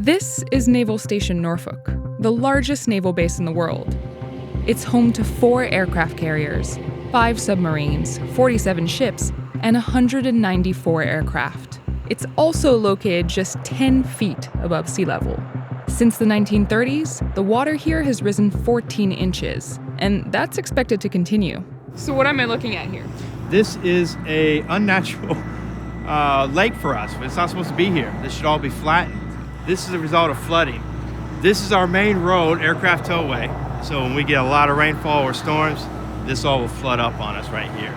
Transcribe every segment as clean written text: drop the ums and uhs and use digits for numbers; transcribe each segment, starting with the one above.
This is Naval Station Norfolk, the largest naval base in the world. It's home to 4 aircraft carriers, 5 submarines, 47 ships, and 194 aircraft. It's also located just 10 feet above sea level. Since the 1930s, the water here has risen 14 inches, and that's expected to continue. So what am I looking at here? This is an unnatural lake for us. It's not supposed to be here. This should all be flattened. This is a result of flooding. This is our main road, aircraft towway. So when we get a lot of rainfall or storms, this all will flood up on us right here.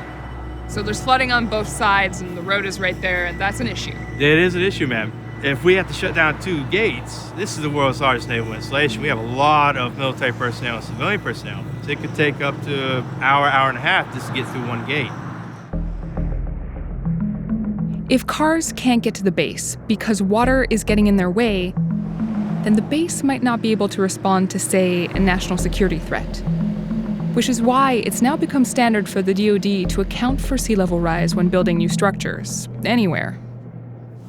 So there's flooding on both sides, and the road is right there, and that's an issue. It is an issue, ma'am. If we have to shut down 2 gates, this is the world's largest naval installation. We have a lot of military personnel and civilian personnel. So it could take up to an hour, hour and a half just to get through 1 gate. If cars can't get to the base because water is getting in their way, then the base might not be able to respond to, say, a national security threat. Which is why it's now become standard for the DoD to account for sea level rise when building new structures, anywhere.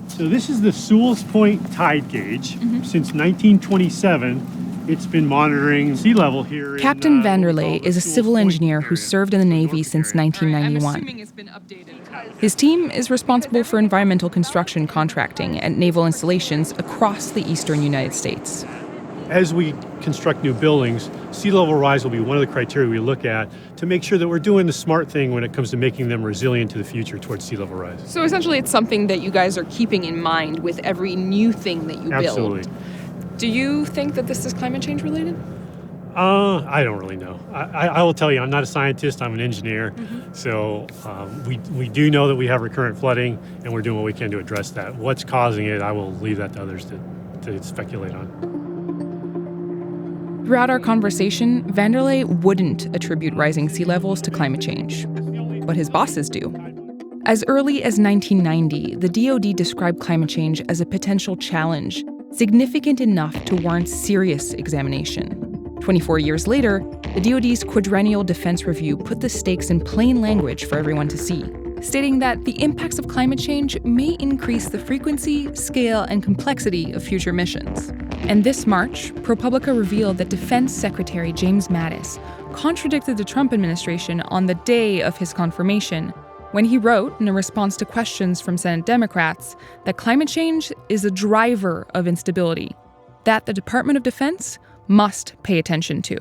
So this is the Sewell's Point tide gauge. Since 1927, it's been monitoring sea level here. Captain Vanderlei is a civil engineer who served in the Navy since 1991. His team is responsible for environmental construction contracting at naval installations across the eastern United States. As we construct new buildings, sea level rise will be one of the criteria we look at to make sure that we're doing the smart thing when it comes to making them resilient to the future towards sea level rise. So essentially it's something that you guys are keeping in mind with every new thing that you build. Absolutely. Do you think that this is climate change related? I don't really know. I will tell you, I'm not a scientist, I'm an engineer. So we do know that we have recurrent flooding, and we're doing what we can to address that. What's causing it, I will leave that to others to speculate on. Throughout our conversation, Vanderlei wouldn't attribute rising sea levels to climate change, but his bosses do. As early as 1990, the DoD described climate change as a potential challenge, significant enough to warrant serious examination. 24 years later, the DoD's quadrennial defense review put the stakes in plain language for everyone to see, stating that the impacts of climate change may increase the frequency, scale, and complexity of future missions. And this March, ProPublica revealed that Defense Secretary James Mattis contradicted the Trump administration on the day of his confirmation when he wrote, in a response to questions from Senate Democrats, that climate change is a driver of instability, that the Department of Defense must pay attention to.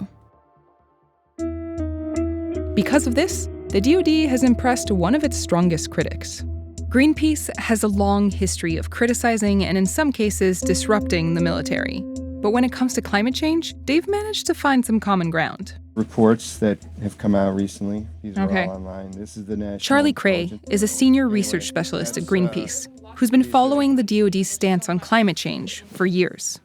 Because of this, the DoD has impressed one of its strongest critics. Greenpeace has a long history of criticizing and, in some cases, disrupting the military. But when it comes to climate change, they've managed to find some common ground. Reports that have come out recently, these are all online. This is the National Charlie Cray is a senior research specialist at Greenpeace who's been following the DoD's stance on climate change for years.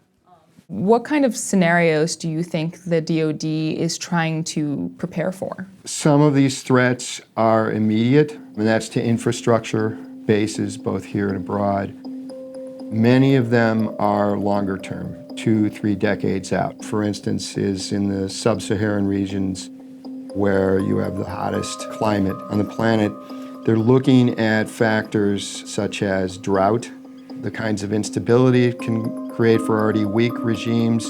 What kind of scenarios do you think the DoD is trying to prepare for? Some of these threats are immediate, and that's to infrastructure bases, both here and abroad. Many of them are longer term, 2-3 decades out. For instance, is in the sub-Saharan regions where you have the hottest climate on the planet. They're looking at factors such as drought, the kinds of instability it can create for already weak regimes,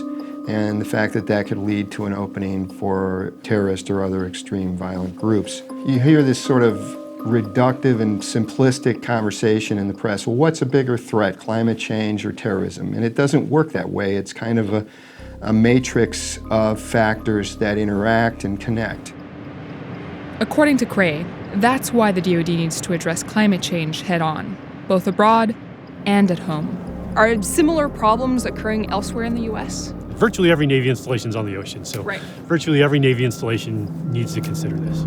and the fact that that could lead to an opening for terrorist or other extreme violent groups. You hear this sort of reductive and simplistic conversation in the press. Well, what's a bigger threat, climate change or terrorism? And it doesn't work that way. It's kind of a matrix of factors that interact and connect. According to Cray, that's why the DoD needs to address climate change head-on, both abroad and at home. Are similar problems occurring elsewhere in the U.S.? Virtually every Navy installation is on the ocean, so virtually every Navy installation needs to consider this.